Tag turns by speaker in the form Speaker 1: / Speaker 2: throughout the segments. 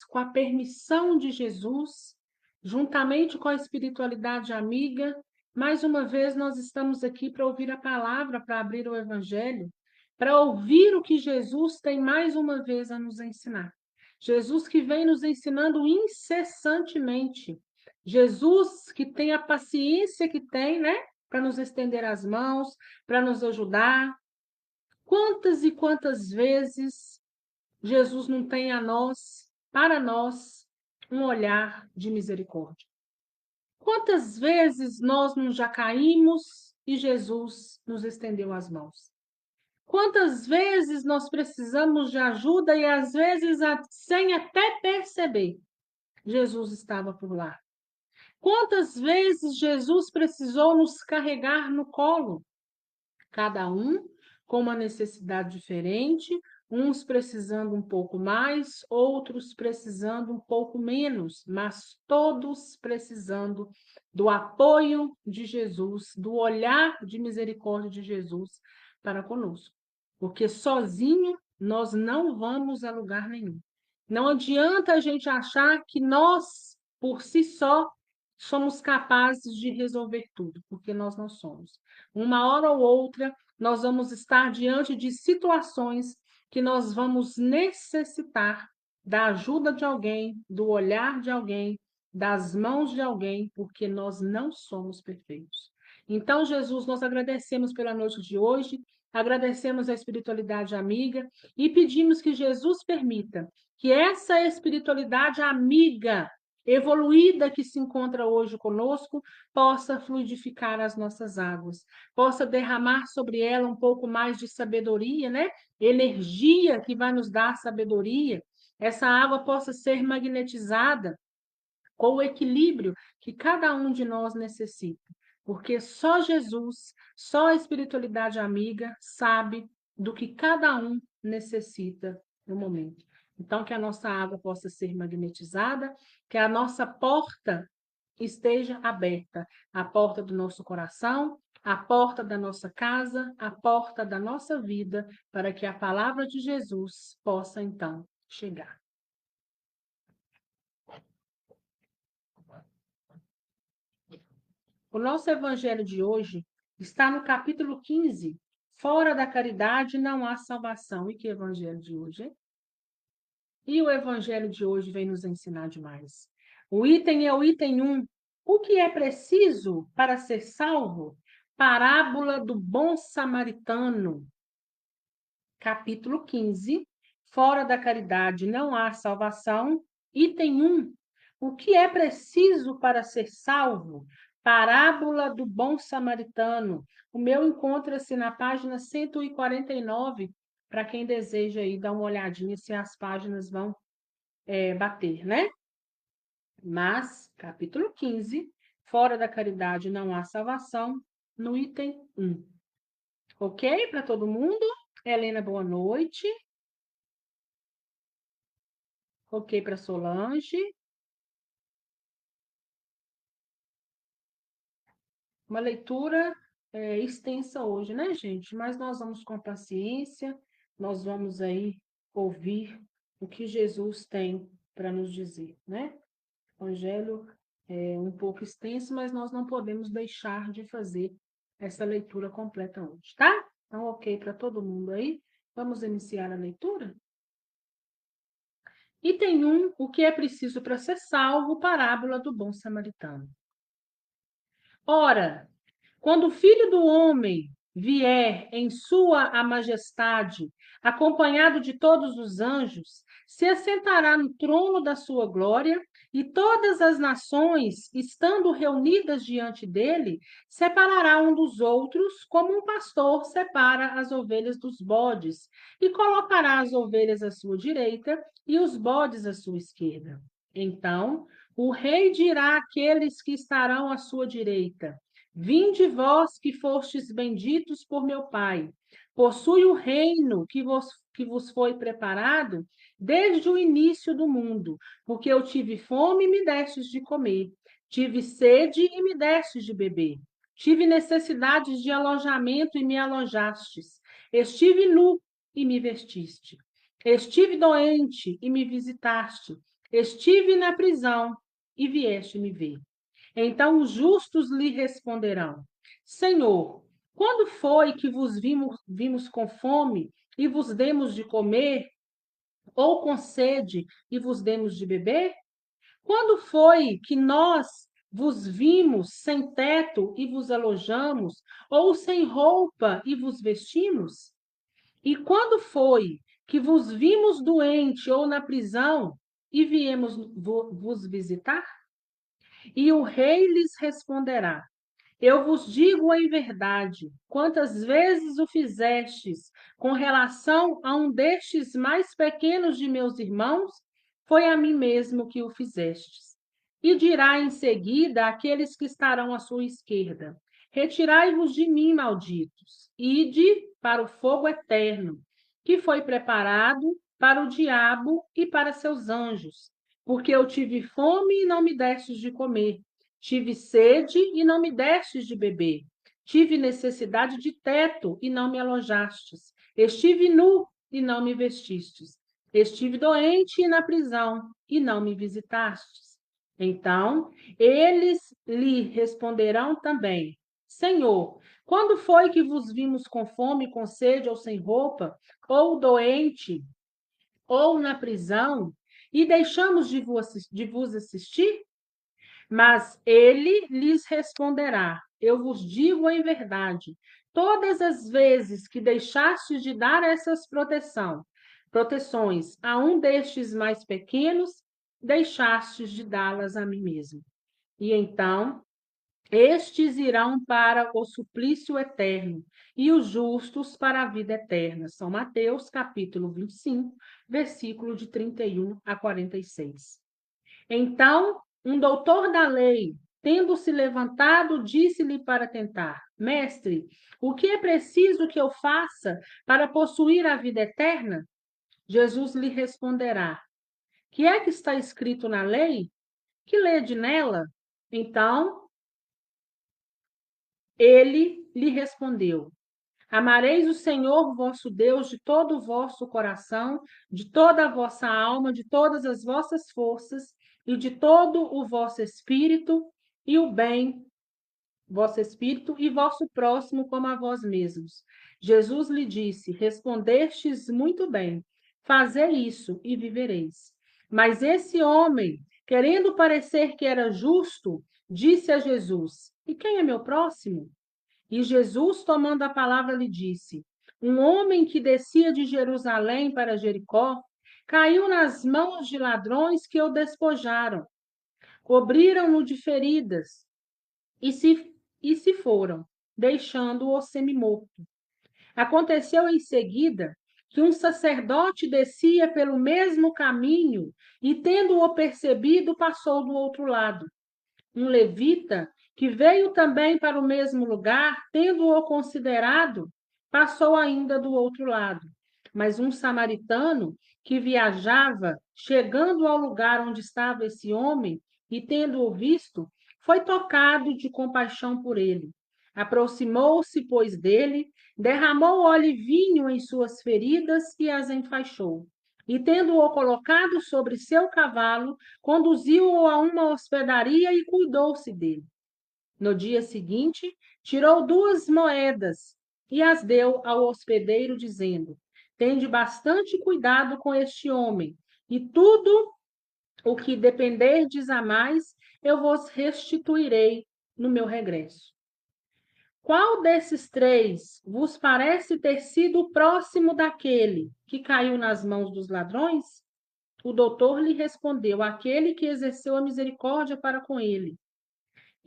Speaker 1: com a permissão de Jesus, juntamente com a espiritualidade amiga, mais uma vez nós estamos aqui para ouvir a palavra, para abrir o Evangelho, para ouvir o que Jesus tem mais uma vez a nos ensinar. Jesus que vem nos ensinando incessantemente. Jesus que tem a paciência que tem, né? Para nos estender as mãos, para nos ajudar. Quantas e quantas vezes Jesus não tem a nós, para nós, um olhar de misericórdia? Quantas vezes nós não já caímos e Jesus nos estendeu as mãos? Quantas vezes nós precisamos de ajuda e às vezes sem até perceber, Jesus estava por lá? Quantas vezes Jesus precisou nos carregar no colo? Cada um com uma necessidade diferente, uns precisando um pouco mais, outros precisando um pouco menos, mas todos precisando do apoio de Jesus, do olhar de misericórdia de Jesus para conosco. Porque sozinho nós não vamos a lugar nenhum. Não adianta a gente achar que nós, por si só, somos capazes de resolver tudo, porque nós não somos. Uma hora ou outra, nós vamos estar diante de situações que nós vamos necessitar da ajuda de alguém, do olhar de alguém, das mãos de alguém, porque nós não somos perfeitos. Então, Jesus, nós agradecemos pela noite de hoje, agradecemos a espiritualidade amiga e pedimos que Jesus permita que essa espiritualidade amiga evoluída que se encontra hoje conosco, possa fluidificar as nossas águas, possa derramar sobre ela um pouco mais de sabedoria, né? Energia que vai nos dar sabedoria. Essa água possa ser magnetizada com o equilíbrio que cada um de nós necessita. Porque só Jesus, só a espiritualidade amiga sabe do que cada um necessita no momento. Então, que a nossa água possa ser magnetizada, que a nossa porta esteja aberta, a porta do nosso coração, a porta da nossa casa, a porta da nossa vida, para que a palavra de Jesus possa, então, chegar. O nosso evangelho de hoje está no capítulo 15. Fora da caridade não há salvação. E que evangelho de hoje, hein? E o evangelho de hoje vem nos ensinar demais. O item é o item 1. O que é preciso para ser salvo? Parábola do bom samaritano. Capítulo 15. Fora da caridade não há salvação. Item 1. O que é preciso para ser salvo? Parábola do bom samaritano. O meu encontra-se na página 149, para quem deseja aí dar uma olhadinha se as páginas vão bater, né? Mas, capítulo 15, fora da caridade não há salvação, no item 1. Ok? Para todo mundo? Helena, boa noite. Ok para Solange. Uma leitura extensa hoje, né, gente? Mas nós vamos com paciência, nós vamos aí ouvir o que Jesus tem para nos dizer, né? O Evangelho é um pouco extenso, mas nós não podemos deixar de fazer essa leitura completa hoje, tá? Então, ok para todo mundo aí. Vamos iniciar a leitura? Item 1, o que é preciso para ser salvo, parábola do bom samaritano. Ora, quando o Filho do Homem vier em sua majestade, acompanhado de todos os anjos, se assentará no trono da sua glória, e todas as nações, estando reunidas diante dele, separará um dos outros, como um pastor separa as ovelhas dos bodes, e colocará as ovelhas à sua direita e os bodes à sua esquerda. Então, o rei dirá àqueles que estarão à sua direita: Vinde vós que fostes benditos por meu Pai, possui o reino que vos foi preparado desde o início do mundo, porque eu tive fome e me destes de comer, tive sede e me destes de beber, tive necessidades de alojamento e me alojastes, estive nu e me vestiste, estive doente e me visitaste, estive na prisão e vieste me ver. Então os justos lhe responderão: Senhor, quando foi que vos vimos com fome e vos demos de comer, ou com sede e vos demos de beber? Quando foi que nós vos vimos sem teto e vos alojamos, ou sem roupa e vos vestimos? E quando foi que vos vimos doente ou na prisão e viemos vos visitar? E o rei lhes responderá: Eu vos digo em verdade, quantas vezes o fizestes com relação a um destes mais pequenos de meus irmãos, foi a mim mesmo que o fizestes. E dirá em seguida àqueles que estarão à sua esquerda: Retirai-vos de mim, malditos, ide para o fogo eterno, que foi preparado para o diabo e para seus anjos, porque eu tive fome e não me destes de comer. Tive sede e não me destes de beber. Tive necessidade de teto e não me alojastes. Estive nu e não me vestistes. Estive doente e na prisão e não me visitastes. Então, eles lhe responderão também: Senhor, quando foi que vos vimos com fome, com sede ou sem roupa, ou doente, ou na prisão, e deixamos de vos assistir? Mas ele lhes responderá: Eu vos digo em verdade, todas as vezes que deixastes de dar essas proteções a um destes mais pequenos, deixastes de dá-las a mim mesmo. E então estes irão para o suplício eterno, e os justos para a vida eterna. São Mateus, capítulo 25, versículo de 31 a 46. Então, um doutor da lei, tendo se levantado, disse-lhe para tentar: Mestre, o que é preciso que eu faça para possuir a vida eterna? Jesus lhe responderá: Que é que está escrito na lei? Que lede nela? Então, ele lhe respondeu: Amareis o Senhor vosso Deus de todo o vosso coração, de toda a vossa alma, de todas as vossas forças e de todo o vosso espírito, e o bem, vosso espírito, e vosso próximo como a vós mesmos. Jesus lhe disse: Respondestes muito bem, fazei isso e vivereis. Mas esse homem, querendo parecer que era justo, disse a Jesus: E quem é meu próximo? E Jesus, tomando a palavra, lhe disse: Um homem que descia de Jerusalém para Jericó caiu nas mãos de ladrões que o despojaram, cobriram-no de feridas e se foram, deixando-o semi-morto. Aconteceu em seguida que um sacerdote descia pelo mesmo caminho e, tendo-o percebido, passou do outro lado. Um levita, que veio também para o mesmo lugar, tendo-o considerado, passou ainda do outro lado. Mas um samaritano, que viajava, chegando ao lugar onde estava esse homem, e tendo-o visto, foi tocado de compaixão por ele. Aproximou-se, pois, dele, derramou óleo e vinho em suas feridas e as enfaixou. E, tendo-o colocado sobre seu cavalo, conduziu-o a uma hospedaria e cuidou-se dele. No dia seguinte, tirou 2 moedas e as deu ao hospedeiro, dizendo: Tende bastante cuidado com este homem, e tudo o que dependerdes a mais, eu vos restituirei no meu regresso. Qual desses 3 vos parece ter sido o próximo daquele que caiu nas mãos dos ladrões? O doutor lhe respondeu: Aquele que exerceu a misericórdia para com ele.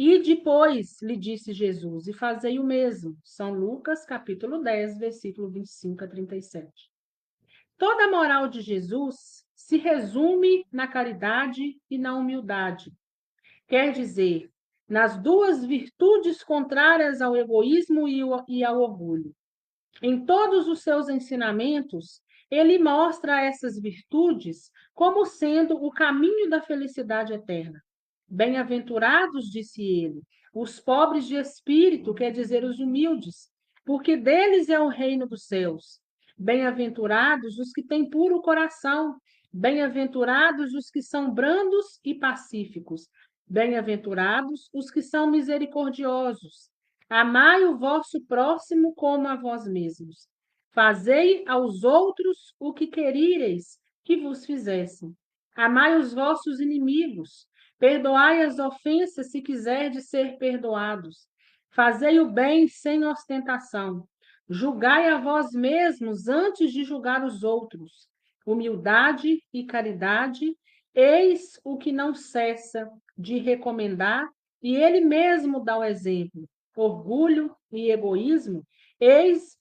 Speaker 1: E depois lhe disse Jesus: E fazei o mesmo. São Lucas, capítulo 10, versículo 25 a 37. Toda a moral de Jesus se resume na caridade e na humildade. Quer dizer, nas 2 virtudes contrárias ao egoísmo e ao orgulho. Em todos os seus ensinamentos, ele mostra essas virtudes como sendo o caminho da felicidade eterna. Bem-aventurados, disse ele, os pobres de espírito, quer dizer, os humildes, porque deles é o reino dos céus. Bem-aventurados os que têm puro coração, Bem-aventurados os que são brandos e pacíficos. Bem-aventurados os que são misericordiosos. Amai o vosso próximo como a vós mesmos. Fazei aos outros o que queríeis que vos fizessem. Amai os vossos inimigos. Perdoai as ofensas se quiserdes ser perdoados. Fazei o bem sem ostentação. Julgai a vós mesmos antes de julgar os outros. Humildade e caridade, eis o que não cessa de recomendar, e ele mesmo dá o exemplo. Eis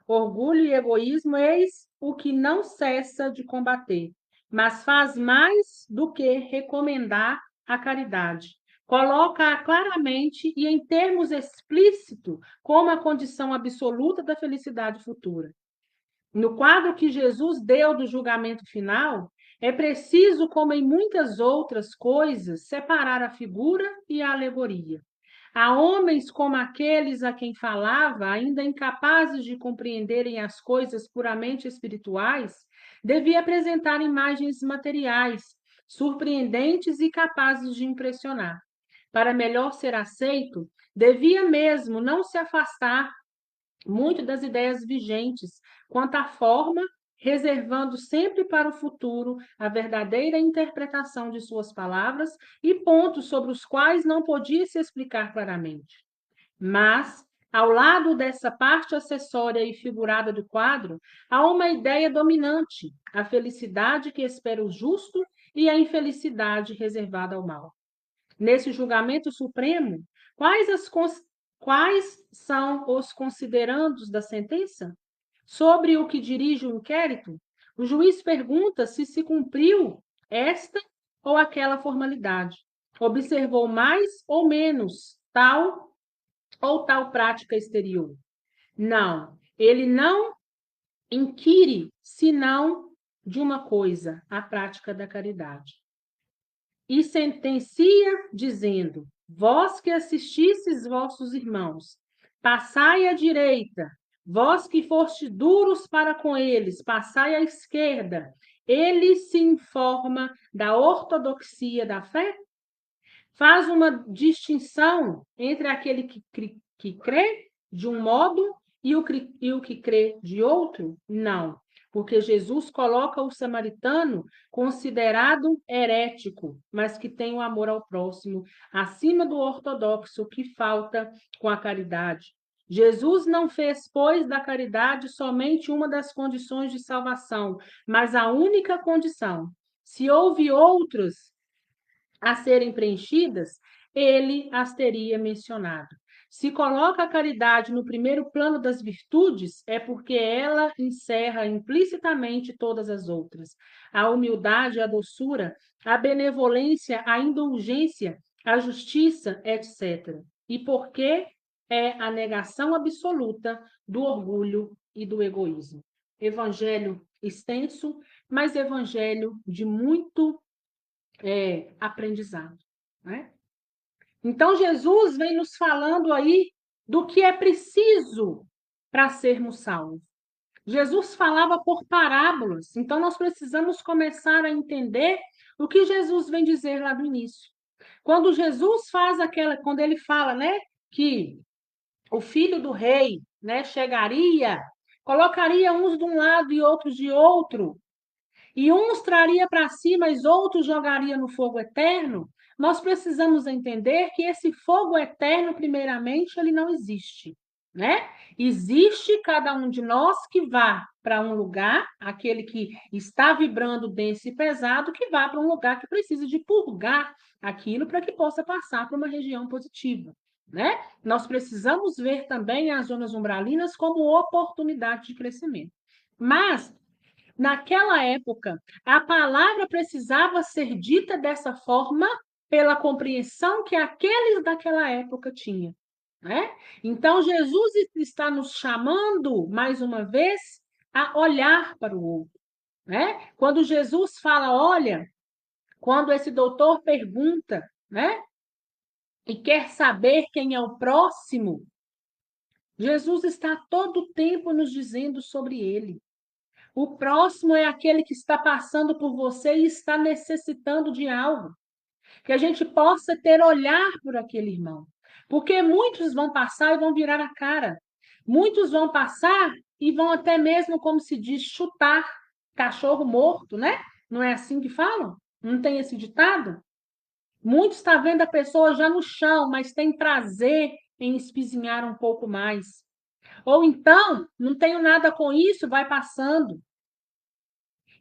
Speaker 1: orgulho e egoísmo, eis o que não cessa de combater, mas faz mais do que recomendar a caridade. Coloca claramente e em termos explícitos como a condição absoluta da felicidade futura. No quadro que Jesus deu do julgamento final, é preciso, como em muitas outras coisas, separar a figura e a alegoria. Há homens como aqueles a quem falava, ainda incapazes de compreenderem as coisas puramente espirituais, devia apresentar imagens materiais, surpreendentes e capazes de impressionar. Para melhor ser aceito, devia mesmo não se afastar muito das ideias vigentes quanto à forma, reservando sempre para o futuro a verdadeira interpretação de suas palavras e pontos sobre os quais não podia se explicar claramente. Mas, ao lado dessa parte acessória e figurada do quadro, há uma ideia dominante, a felicidade que espera o justo e a infelicidade reservada ao mal. Nesse julgamento supremo, quais são os considerandos da sentença? Sobre o que dirige o inquérito, o juiz pergunta se cumpriu esta ou aquela formalidade. Observou mais ou menos tal ou tal prática exterior. Não, ele não inquire senão de uma coisa, a prática da caridade. E sentencia, dizendo: Vós que assististes vossos irmãos, passai à direita, vós que foste duros para com eles, passai à esquerda. Ele se informa da ortodoxia da fé? Faz uma distinção entre aquele que crê de um modo e o que crê de outro? Não, porque Jesus coloca o samaritano considerado herético, mas que tem o amor ao próximo, acima do ortodoxo que falta com a caridade. Jesus não fez, pois, da caridade somente uma das condições de salvação, mas a única condição. Se houve outras a serem preenchidas, ele as teria mencionado. Se coloca a caridade no primeiro plano das virtudes, é porque ela encerra implicitamente todas as outras. A humildade, a doçura, a benevolência, a indulgência, a justiça, etc. E porque é a negação absoluta do orgulho e do egoísmo. Evangelho extenso, mas evangelho de muito aprendizado, né? Então, Jesus vem nos falando aí do que é preciso para sermos salvos. Jesus falava por parábolas, então nós precisamos começar a entender o que Jesus vem dizer lá no início. Quando Jesus quando ele fala, né, que o filho do rei, né, chegaria, colocaria uns de um lado e outros de outro, e uns traria para si, mas outros jogaria no fogo eterno, nós precisamos entender que esse fogo eterno, primeiramente, ele não existe, né? Existe cada um de nós que vá para um lugar, aquele que está vibrando denso e pesado, que vá para um lugar que precisa de purgar aquilo para que possa passar para uma região positiva, né? Nós precisamos ver também as zonas umbralinas como oportunidade de crescimento. Mas naquela época, a palavra precisava ser dita dessa forma pela compreensão que aqueles daquela época tinham, né? Então, Jesus está nos chamando, mais uma vez, a olhar para o outro, né? Quando Jesus fala, olha, quando esse doutor pergunta, né? E quer saber quem é o próximo, Jesus está todo o tempo nos dizendo sobre ele. O próximo é aquele que está passando por você e está necessitando de algo. Que a gente possa ter olhar por aquele irmão. Porque muitos vão passar e vão virar a cara. Muitos vão passar e vão até mesmo, como se diz, chutar cachorro morto, né? Não é assim que falam? Não tem esse ditado? Muitos estão vendo a pessoa já no chão, mas tem prazer em espizinhar um pouco mais. Ou então, não tenho nada com isso, vai passando.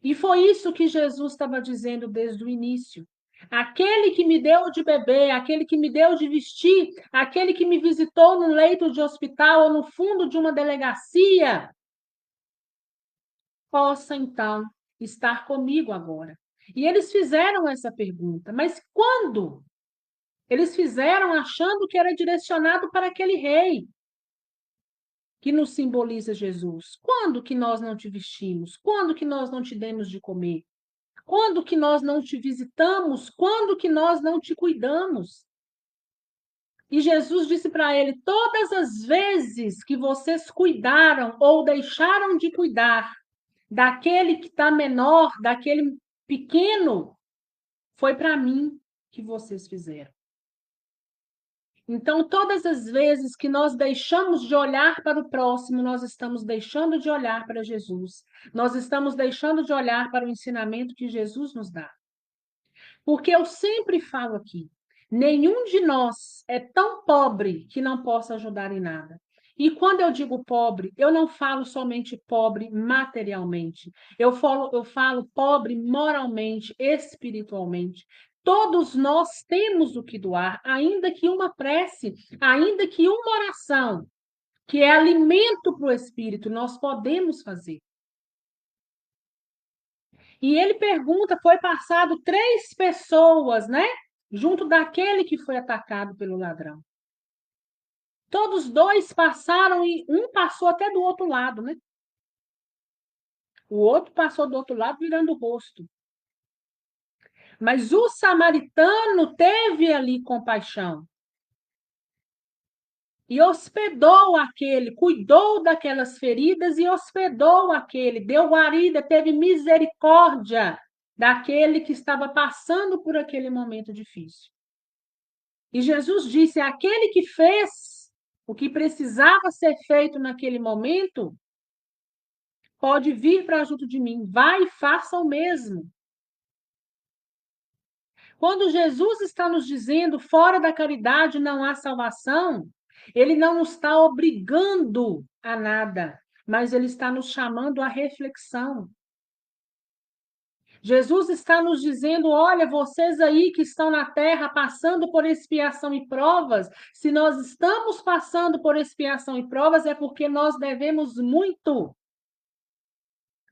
Speaker 1: E foi isso que Jesus estava dizendo desde o início. Aquele que me deu de beber, aquele que me deu de vestir, aquele que me visitou no leito de hospital ou no fundo de uma delegacia, possa então estar comigo agora. E eles fizeram essa pergunta, mas quando? Eles fizeram achando que era direcionado para aquele rei que nos simboliza Jesus. Quando que nós não te vestimos? Quando que nós não te demos de comer? Quando que nós não te visitamos? Quando que nós não te cuidamos? E Jesus disse para ele: todas as vezes que vocês cuidaram ou deixaram de cuidar daquele que está menor, daquele pequeno, foi para mim que vocês fizeram. Então, todas as vezes que nós deixamos de olhar para o próximo, nós estamos deixando de olhar para Jesus. Nós estamos deixando de olhar para o ensinamento que Jesus nos dá. Porque eu sempre falo aqui, nenhum de nós é tão pobre que não possa ajudar em nada. E quando eu digo pobre, eu não falo somente pobre materialmente. Eu falo pobre moralmente, espiritualmente. Todos nós temos o que doar, ainda que uma prece, ainda que uma oração, que é alimento para o espírito, nós podemos fazer. E ele pergunta: foi passado 3 pessoas, né? Junto daquele que foi atacado pelo ladrão. Todos dois passaram e um passou até do outro lado, né? O outro passou do outro lado virando o rosto. Mas o samaritano teve ali compaixão. E hospedou aquele, cuidou daquelas feridas e hospedou aquele, deu guarida, teve misericórdia daquele que estava passando por aquele momento difícil. E Jesus disse: aquele que fez o que precisava ser feito naquele momento, pode vir para junto de mim, vai e faça o mesmo. Quando Jesus está nos dizendo, fora da caridade não há salvação, ele não nos está obrigando a nada, mas ele está nos chamando à reflexão. Jesus está nos dizendo: olha, vocês aí que estão na terra passando por expiação e provas, se nós estamos passando por expiação e provas, é porque nós devemos muito.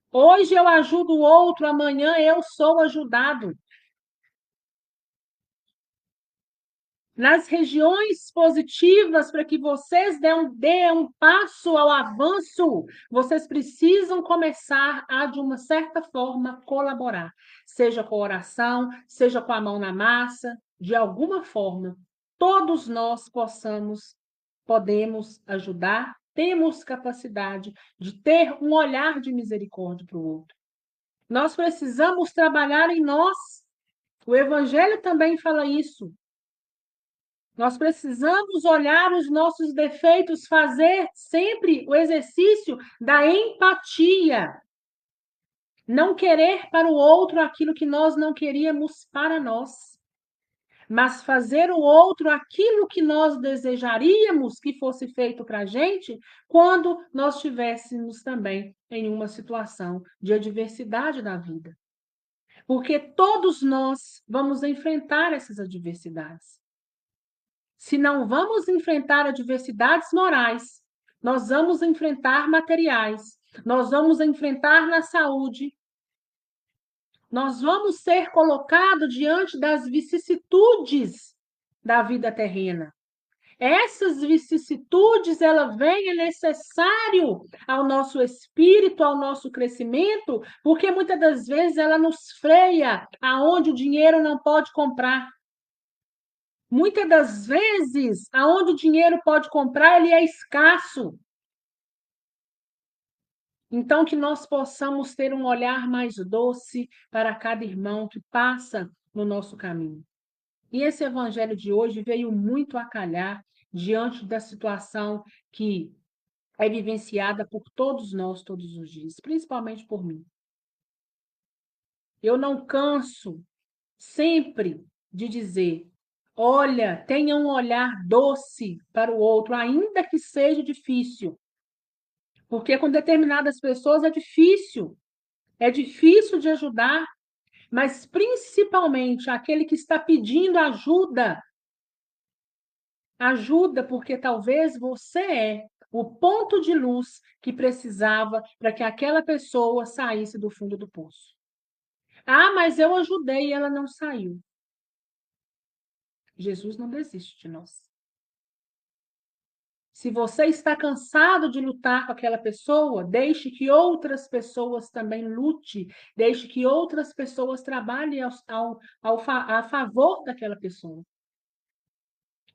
Speaker 1: Hoje eu ajudo o outro, amanhã eu sou ajudado. Nas regiões positivas, para que vocês dê um passo ao avanço, vocês precisam começar a, de uma certa forma, colaborar. Seja com oração, seja com a mão na massa, de alguma forma, todos nós podemos ajudar, temos capacidade de ter um olhar de misericórdia para o outro. Nós precisamos trabalhar em nós. O Evangelho também fala isso. Nós precisamos olhar os nossos defeitos, fazer sempre o exercício da empatia. Não querer para o outro aquilo que nós não queríamos para nós, mas fazer o outro aquilo que nós desejaríamos que fosse feito para a gente quando nós estivéssemos também em uma situação de adversidade da vida. Porque todos nós vamos enfrentar essas adversidades. Se não vamos enfrentar adversidades morais, nós vamos enfrentar materiais, nós vamos enfrentar na saúde, nós vamos ser colocados diante das vicissitudes da vida terrena. Essas vicissitudes, ela vem, é necessário ao nosso espírito, ao nosso crescimento, porque muitas das vezes ela nos freia aonde o dinheiro não pode comprar. Muitas das vezes, aonde o dinheiro pode comprar, ele é escasso. Então, que nós possamos ter um olhar mais doce para cada irmão que passa no nosso caminho. E esse evangelho de hoje veio muito a calhar diante da situação que é vivenciada por todos nós todos os dias, principalmente por mim. Eu não canso sempre de dizer: olha, tenha um olhar doce para o outro, ainda que seja difícil. Porque com determinadas pessoas é difícil de ajudar, mas principalmente aquele que está pedindo ajuda, ajuda porque talvez você é o ponto de luz que precisava para que aquela pessoa saísse do fundo do poço. Ah, mas eu ajudei e ela não saiu. Jesus não desiste de nós. Se você está cansado de lutar com aquela pessoa, deixe que outras pessoas também lute, deixe que outras pessoas trabalhem a favor daquela pessoa.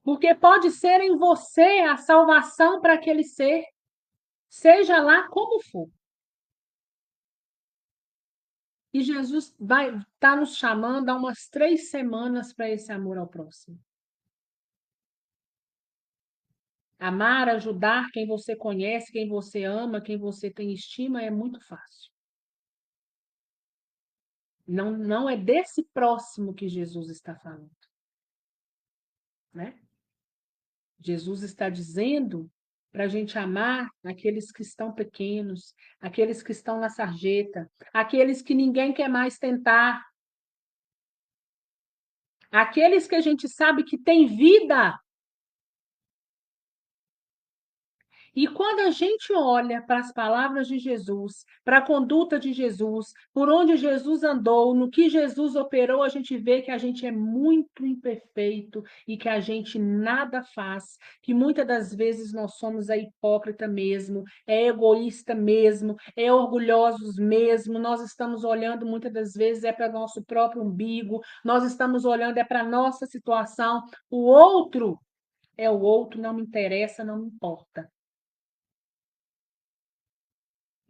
Speaker 1: Porque pode ser em você a salvação para aquele ser, seja lá como for. E Jesus vai estar nos chamando há umas 3 semanas para esse amor ao próximo. Amar, ajudar quem você conhece, quem você ama, quem você tem estima é muito fácil. Não é desse próximo que Jesus está falando, né? Jesus está dizendo para a gente amar aqueles que estão pequenos, aqueles que estão na sarjeta, aqueles que ninguém quer mais tentar, aqueles que a gente sabe que tem vida. E quando a gente olha para as palavras de Jesus, para a conduta de Jesus, por onde Jesus andou, no que Jesus operou, a gente vê que a gente é muito imperfeito e que a gente nada faz, que muitas das vezes nós somos hipócrita mesmo, é egoísta mesmo, é orgulhosos mesmo, nós estamos olhando muitas das vezes é para nosso próprio umbigo, nós estamos olhando é para a nossa situação, o outro é o outro, não me interessa, não me importa.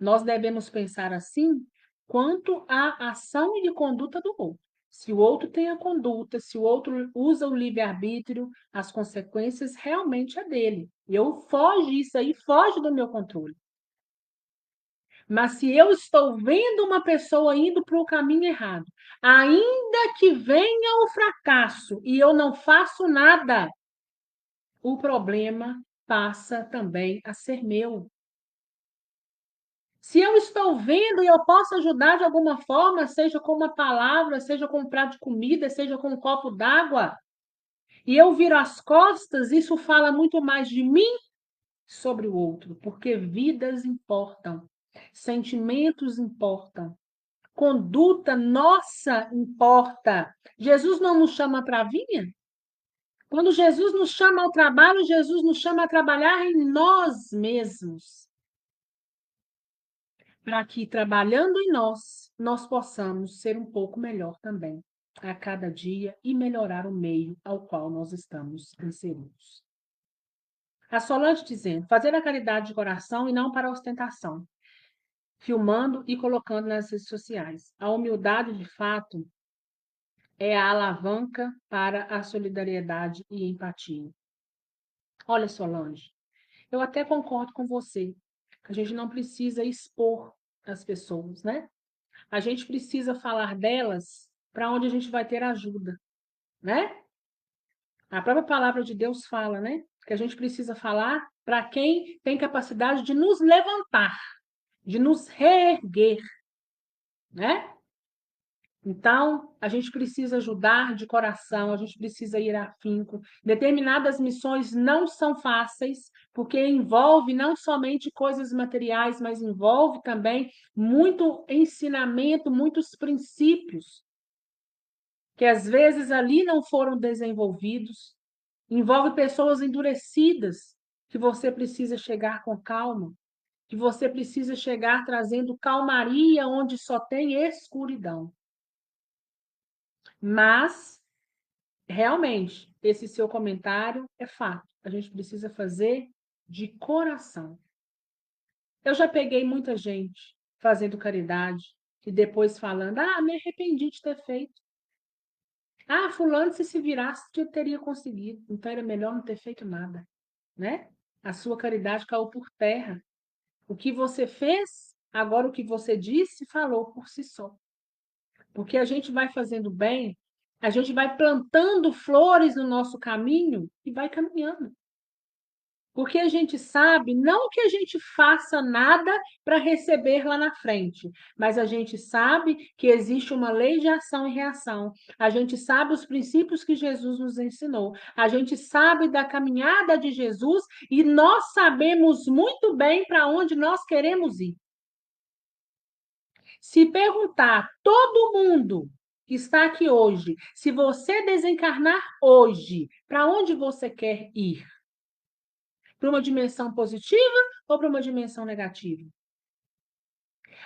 Speaker 1: Nós devemos pensar assim quanto à ação e conduta do outro. Se o outro tem a conduta, se o outro usa o livre-arbítrio, as consequências realmente é dele. Isso aí foge do meu controle. Mas se eu estou vendo uma pessoa indo para o caminho errado, ainda que venha o fracasso e eu não faço nada, o problema passa também a ser meu. Se eu estou vendo e eu posso ajudar de alguma forma, seja com uma palavra, seja com um prato de comida, seja com um copo d'água, e eu viro as costas, isso fala muito mais de mim sobre o outro, porque vidas importam, sentimentos importam, conduta nossa importa. Jesus não nos chama para a vinha? Quando Jesus nos chama ao trabalho, Jesus nos chama a trabalhar em nós mesmos, para que, trabalhando em nós, nós possamos ser um pouco melhor também a cada dia e melhorar o meio ao qual nós estamos inseridos. A Solange dizendo, fazer a caridade de coração e não para ostentação, filmando e colocando nas redes sociais. A humildade, de fato, é a alavanca para a solidariedade e empatia. Olha, Solange, eu até concordo com você, que a gente não precisa expor as pessoas, né? A gente precisa falar delas para onde a gente vai ter ajuda, né? A própria palavra de Deus fala, né? Que a gente precisa falar para quem tem capacidade de nos levantar, de nos reerguer, né? Então, a gente precisa ajudar de coração, a gente precisa ir afinco. Determinadas missões não são fáceis, porque envolve não somente coisas materiais, mas envolve também muito ensinamento, muitos princípios que às vezes ali não foram desenvolvidos, envolve pessoas endurecidas, que você precisa chegar com calma, que você precisa chegar trazendo calmaria onde só tem escuridão. Mas, realmente, esse seu comentário é fato. A gente precisa fazer de coração. Eu já peguei muita gente fazendo caridade e depois falando: ah, me arrependi de ter feito. Ah, fulano, se virasse, eu teria conseguido. Então era melhor não ter feito nada, né? A sua caridade caiu por terra. O que você fez, agora o que você disse, falou por si só. Porque a gente vai fazendo bem, a gente vai plantando flores no nosso caminho e vai caminhando. Porque a gente sabe, não que a gente faça nada para receber lá na frente, mas a gente sabe que existe uma lei de ação e reação. A gente sabe os princípios que Jesus nos ensinou. A gente sabe da caminhada de Jesus e nós sabemos muito bem para onde nós queremos ir. Se perguntar todo mundo que está aqui hoje, se você desencarnar hoje, para onde você quer ir? Para uma dimensão positiva ou para uma dimensão negativa?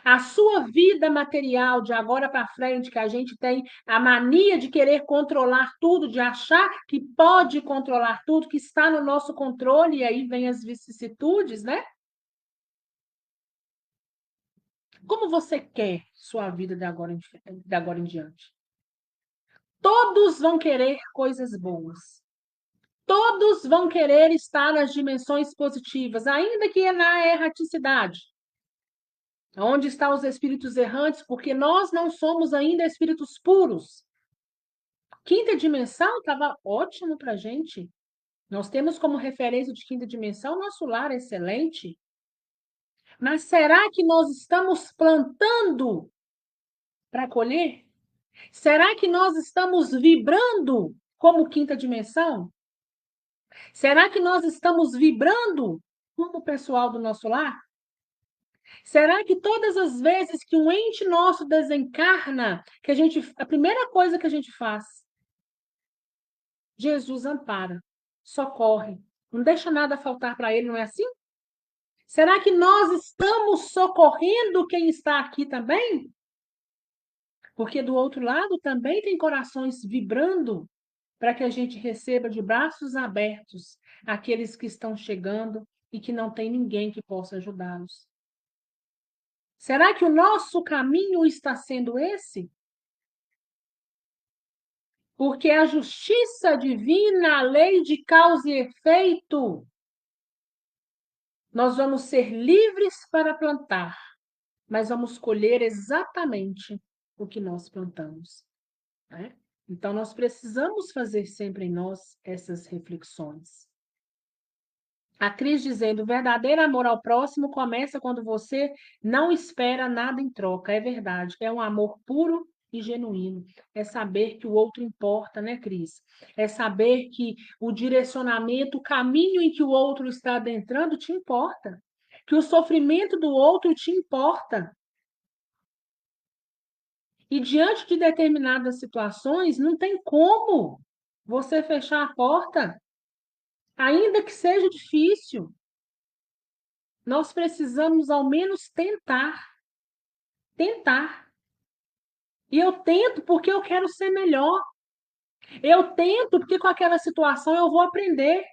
Speaker 1: A sua vida material de agora para frente, que a gente tem a mania de querer controlar tudo, de achar que pode controlar tudo, que está no nosso controle, e aí vem as vicissitudes, né? Como você quer sua vida de agora em diante? Todos vão querer coisas boas. Todos vão querer estar nas dimensões positivas, ainda que na erraticidade. Onde estão os espíritos errantes? Porque nós não somos ainda espíritos puros. Quinta dimensão estava ótimo para a gente. Nós temos como referência de quinta dimensão nosso lar excelente. Mas será que nós estamos plantando para colher? Será que nós estamos vibrando como quinta dimensão? Será que nós estamos vibrando como o pessoal do nosso lar? Será que todas as vezes que um ente nosso desencarna, a primeira coisa que a gente faz, Jesus ampara, socorre, não deixa nada faltar para ele, não é assim? Será que nós estamos socorrendo quem está aqui também? Porque do outro lado também tem corações vibrando para que a gente receba de braços abertos aqueles que estão chegando e que não tem ninguém que possa ajudá-los. Será que o nosso caminho está sendo esse? Porque a justiça divina, a lei de causa e efeito, nós vamos ser livres para plantar, mas vamos colher exatamente o que nós plantamos, né? Então, nós precisamos fazer sempre em nós essas reflexões. A Cris dizendo, o verdadeiro amor ao próximo começa quando você não espera nada em troca. É verdade, é um amor puro e genuíno. É saber que o outro importa, né, Cris? É saber que o direcionamento, o caminho em que o outro está adentrando te importa. Que o sofrimento do outro te importa. E diante de determinadas situações, não tem como você fechar a porta, ainda que seja difícil. Nós precisamos ao menos tentar. Tentar. E eu tento porque eu quero ser melhor. Eu tento porque com aquela situação eu vou aprender.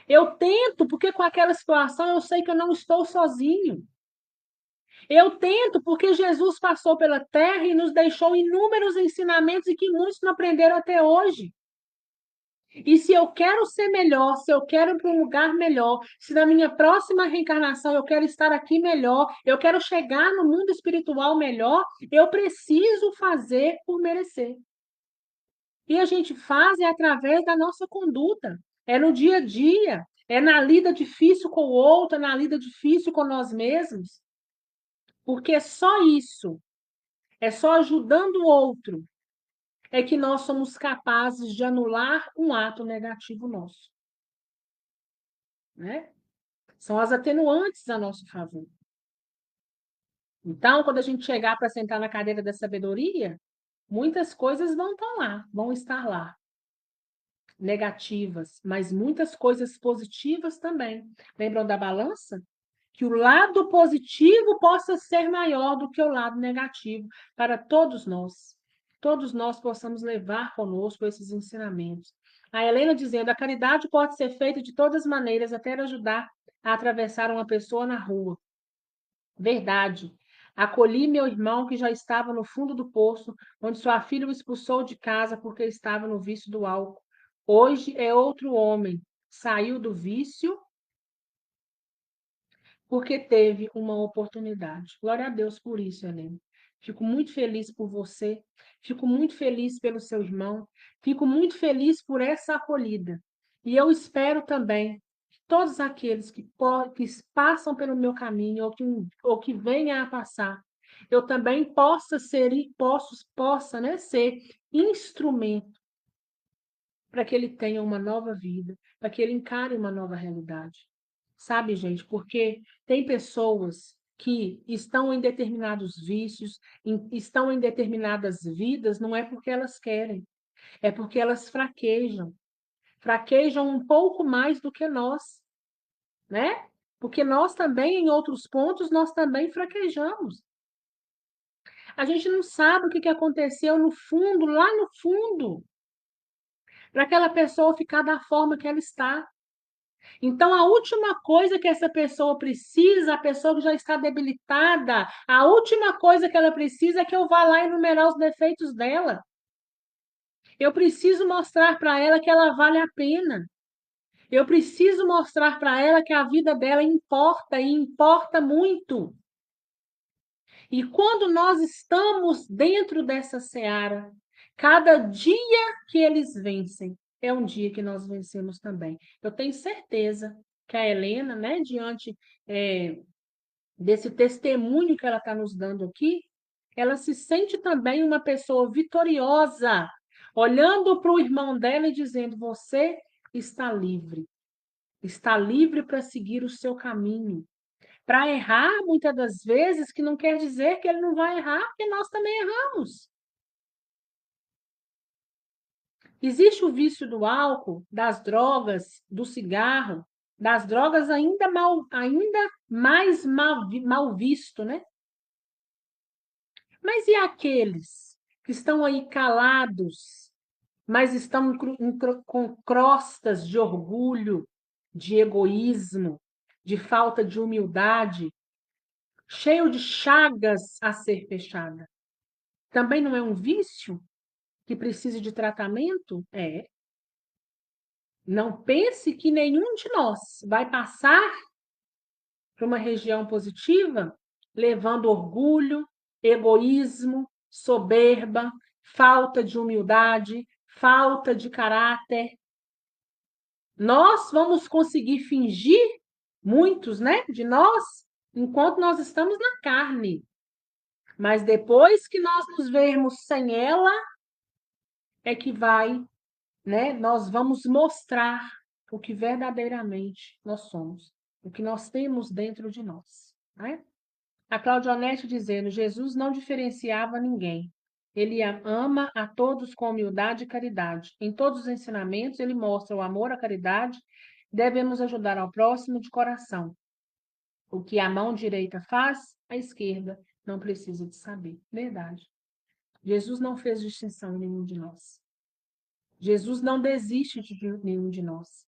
Speaker 1: Eu tento porque com aquela situação eu sei que eu não estou sozinho. Eu tento porque Jesus passou pela terra e nos deixou inúmeros ensinamentos e que muitos não aprenderam até hoje. E se eu quero ser melhor, se eu quero ir para um lugar melhor, se na minha próxima reencarnação eu quero estar aqui melhor, eu quero chegar no mundo espiritual melhor, eu preciso fazer por merecer. E a gente faz através da nossa conduta, é no dia a dia, é na lida difícil com o outro, é na lida difícil com nós mesmos. Porque é só isso, é só ajudando o outro, é que nós somos capazes de anular um ato negativo nosso, né? São as atenuantes a nosso favor. Então, quando a gente chegar para sentar na cadeira da sabedoria, muitas coisas vão estar lá, vão estar lá, negativas, mas muitas coisas positivas também. Lembram da balança? Que o lado positivo possa ser maior do que o lado negativo para todos nós. Todos nós possamos levar conosco esses ensinamentos. A Helena dizendo: a caridade pode ser feita de todas as maneiras, até ajudar a atravessar uma pessoa na rua. Verdade. Acolhi meu irmão que já estava no fundo do poço, onde sua filha o expulsou de casa porque estava no vício do álcool. Hoje é outro homem. Saiu do vício porque teve uma oportunidade. Glória a Deus por isso, Helena. Fico muito feliz por você, fico muito feliz pelo seu irmão, fico muito feliz por essa acolhida. E eu espero também que todos aqueles que passam pelo meu caminho ou que venham a passar, eu também possa, né, ser instrumento para que ele tenha uma nova vida, para que ele encare uma nova realidade. Sabe, gente, porque tem pessoas que estão em determinados vícios, estão em determinadas vidas, não é porque elas querem, é porque elas fraquejam. Fraquejam um pouco mais do que nós, né? Porque nós também, em outros pontos, nós também fraquejamos. A gente não sabe o que aconteceu no fundo, lá no fundo, para aquela pessoa ficar da forma que ela está. Então, a última coisa que essa pessoa precisa, a pessoa que já está debilitada, a última coisa que ela precisa é que eu vá lá enumerar os defeitos dela. Eu preciso mostrar para ela que ela vale a pena. Eu preciso mostrar para ela que a vida dela importa e importa muito. E quando nós estamos dentro dessa seara, cada dia que eles vencem é um dia que nós vencemos também. Eu tenho certeza que a Helena, né, diante desse testemunho que ela está nos dando aqui, ela se sente também uma pessoa vitoriosa, olhando para o irmão dela e dizendo: Você está livre para seguir o seu caminho. Para errar, muitas das vezes, que não quer dizer que ele não vai errar, porque nós também erramos. Existe o vício do álcool, das drogas, do cigarro, das drogas ainda mais mal visto, né? Mas e aqueles que estão aí calados, mas estão com crostas de orgulho, de egoísmo, de falta de humildade, cheio de chagas a ser fechada? Também não é um vício que precise de tratamento? É. Não pense que nenhum de nós vai passar para uma região positiva levando orgulho, egoísmo, soberba, falta de humildade, falta de caráter. Nós vamos conseguir fingir, muitos, né, de nós, enquanto nós estamos na carne. Mas depois que nós nos vermos sem ela, é que nós vamos mostrar o que verdadeiramente nós somos, o que nós temos dentro de nós, né? A Claudionete dizendo: Jesus não diferenciava ninguém. Ele ama a todos com humildade e caridade. Em todos os ensinamentos, ele mostra o amor, a caridade. Devemos ajudar ao próximo de coração. O que a mão direita faz, a esquerda não precisa de saber. Verdade. Jesus não fez distinção em nenhum de nós. Jesus não desiste de nenhum de nós.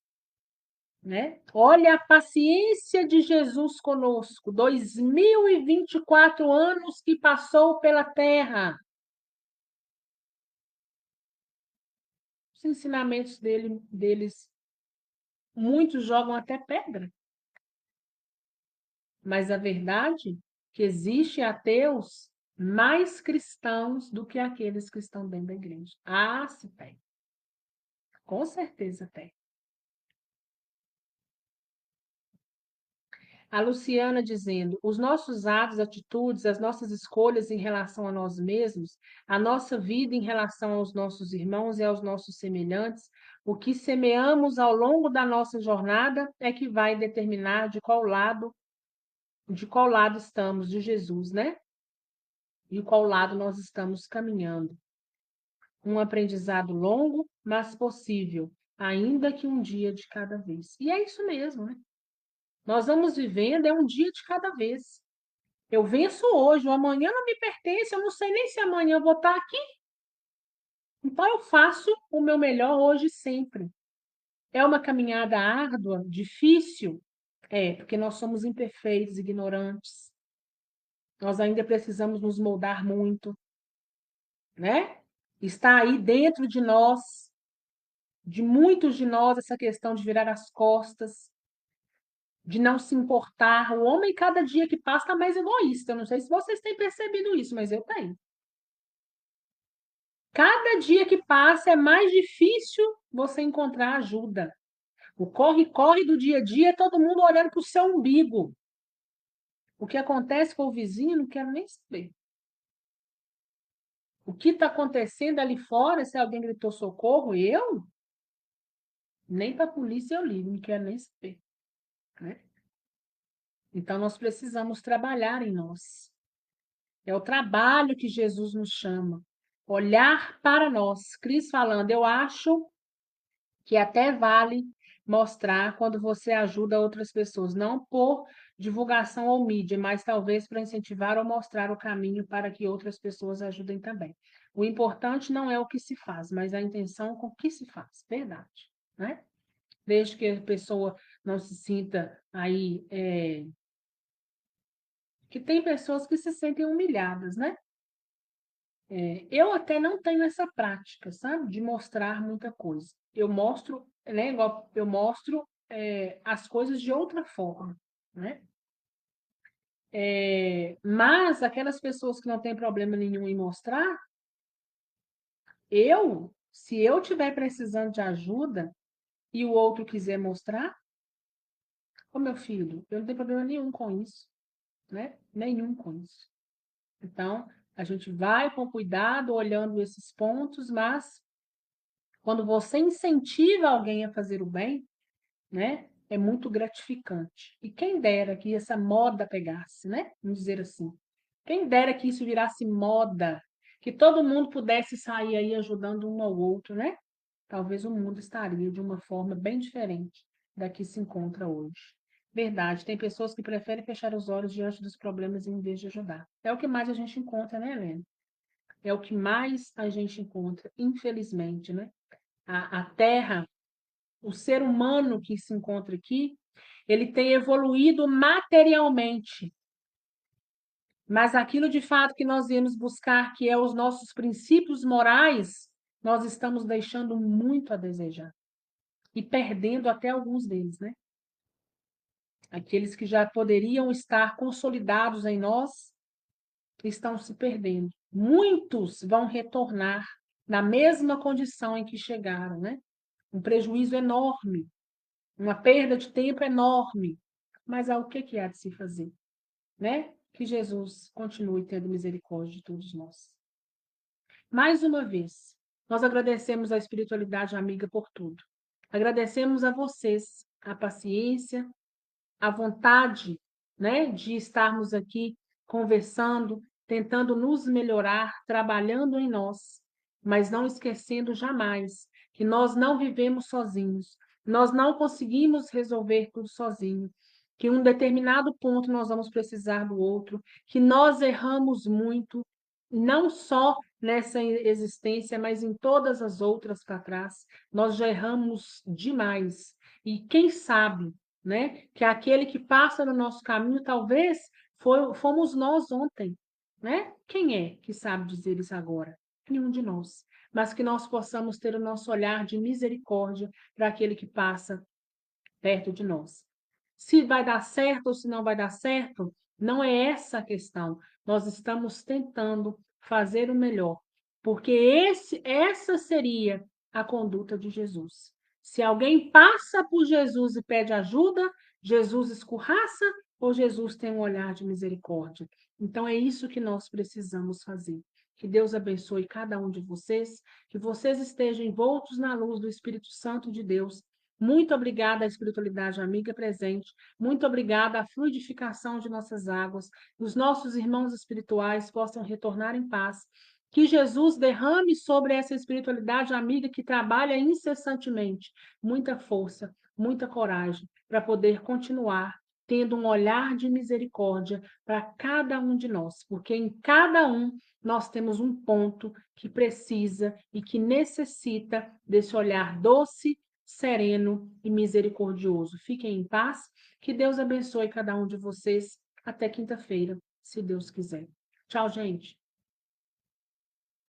Speaker 1: Né? Olha a paciência de Jesus conosco, 2024 anos que passou pela terra. Os ensinamentos deles, muitos jogam até pedra. Mas a verdade é que existe ateus mais cristãos do que aqueles que estão dentro da igreja. Ah, se tem. Com certeza tem. A Luciana dizendo: os nossos atos, atitudes, as nossas escolhas em relação a nós mesmos, a nossa vida em relação aos nossos irmãos e aos nossos semelhantes, o que semeamos ao longo da nossa jornada é que vai determinar de qual lado estamos de Jesus, né? De qual lado nós estamos caminhando. Um aprendizado longo, mas possível, ainda que um dia de cada vez. E é isso mesmo, né? Nós vamos vivendo, é um dia de cada vez. Eu venço hoje, o amanhã não me pertence, eu não sei nem se amanhã eu vou estar aqui. Então eu faço o meu melhor hoje e sempre. É uma caminhada árdua, difícil? É, porque nós somos imperfeitos, ignorantes. Nós ainda precisamos nos moldar muito, né? Está aí dentro de nós, de muitos de nós, essa questão de virar as costas, de não se importar. O homem, cada dia que passa, está mais egoísta. Eu não sei se vocês têm percebido isso, mas eu tenho. Cada dia que passa é mais difícil você encontrar ajuda. O corre-corre do dia a dia é todo mundo olhando para o seu umbigo. O que acontece com o vizinho, não quero nem saber. O que está acontecendo ali fora, se alguém gritou socorro, eu? Nem para a polícia eu ligo, não quero nem saber, né? Então, nós precisamos trabalhar em nós. É o trabalho que Jesus nos chama. Olhar para nós. Cris falando, eu acho que até vale mostrar quando você ajuda outras pessoas, não por divulgação ou mídia, mas talvez para incentivar ou mostrar o caminho para que outras pessoas ajudem também. O importante não é o que se faz, mas a intenção com que se faz, verdade, né? Desde que a pessoa não se sinta aí, que tem pessoas que se sentem humilhadas, né? Eu até não tenho essa prática, sabe? De mostrar muita coisa. Eu mostro, né? Igual eu mostro as coisas de outra forma, né? Mas aquelas pessoas que não têm problema nenhum em mostrar, se eu tiver precisando de ajuda e o outro quiser mostrar, ô meu filho, eu não tenho problema nenhum com isso, né? Nenhum com isso. Então, a gente vai com cuidado, olhando esses pontos, mas quando você incentiva alguém a fazer o bem, né, é muito gratificante. E quem dera que essa moda pegasse, né? Vamos dizer assim. Quem dera que isso virasse moda, que todo mundo pudesse sair aí ajudando um ao outro, né? Talvez o mundo estaria de uma forma bem diferente da que se encontra hoje. Verdade, tem pessoas que preferem fechar os olhos diante dos problemas em vez de ajudar. É o que mais a gente encontra, né, Helena? É o que mais a gente encontra, infelizmente, né? A Terra, o ser humano que se encontra aqui, ele tem evoluído materialmente, mas aquilo de fato que nós viemos buscar, que é os nossos princípios morais, nós estamos deixando muito a desejar e perdendo até alguns deles, né? Aqueles que já poderiam estar consolidados em nós estão se perdendo. Muitos vão retornar na mesma condição em que chegaram, né? Um prejuízo enorme, uma perda de tempo enorme. Mas o que há de se fazer, né? Que Jesus continue tendo misericórdia de todos nós. Mais uma vez, nós agradecemos a espiritualidade amiga por tudo. Agradecemos a vocês a paciência, a vontade, né, de estarmos aqui conversando, tentando nos melhorar, trabalhando em nós, mas não esquecendo jamais que nós não vivemos sozinhos, nós não conseguimos resolver tudo sozinhos, que em um determinado ponto nós vamos precisar do outro, que nós erramos muito, não só nessa existência, mas em todas as outras para trás, nós já erramos demais. E quem sabe, né? Que aquele que passa no nosso caminho, talvez fomos nós ontem, né? Quem é que sabe dizer isso agora? Nenhum de nós. Mas que nós possamos ter o nosso olhar de misericórdia para aquele que passa perto de nós. Se vai dar certo ou se não vai dar certo, não é essa a questão. Nós estamos tentando fazer o melhor, porque essa seria a conduta de Jesus. Se alguém passa por Jesus e pede ajuda, Jesus escorraça ou Jesus tem um olhar de misericórdia? Então é isso que nós precisamos fazer. Que Deus abençoe cada um de vocês, que vocês estejam envoltos na luz do Espírito Santo de Deus. Muito obrigada à espiritualidade amiga presente. Muito obrigada à fluidificação de nossas águas. Os nossos irmãos espirituais possam retornar em paz. Que Jesus derrame sobre essa espiritualidade amiga que trabalha incessantemente muita força, muita coragem para poder continuar tendo um olhar de misericórdia para cada um de nós, porque em cada um nós temos um ponto que precisa e que necessita desse olhar doce, sereno e misericordioso. Fiquem em paz. Que Deus abençoe cada um de vocês. Até quinta-feira, se Deus quiser. Tchau, gente.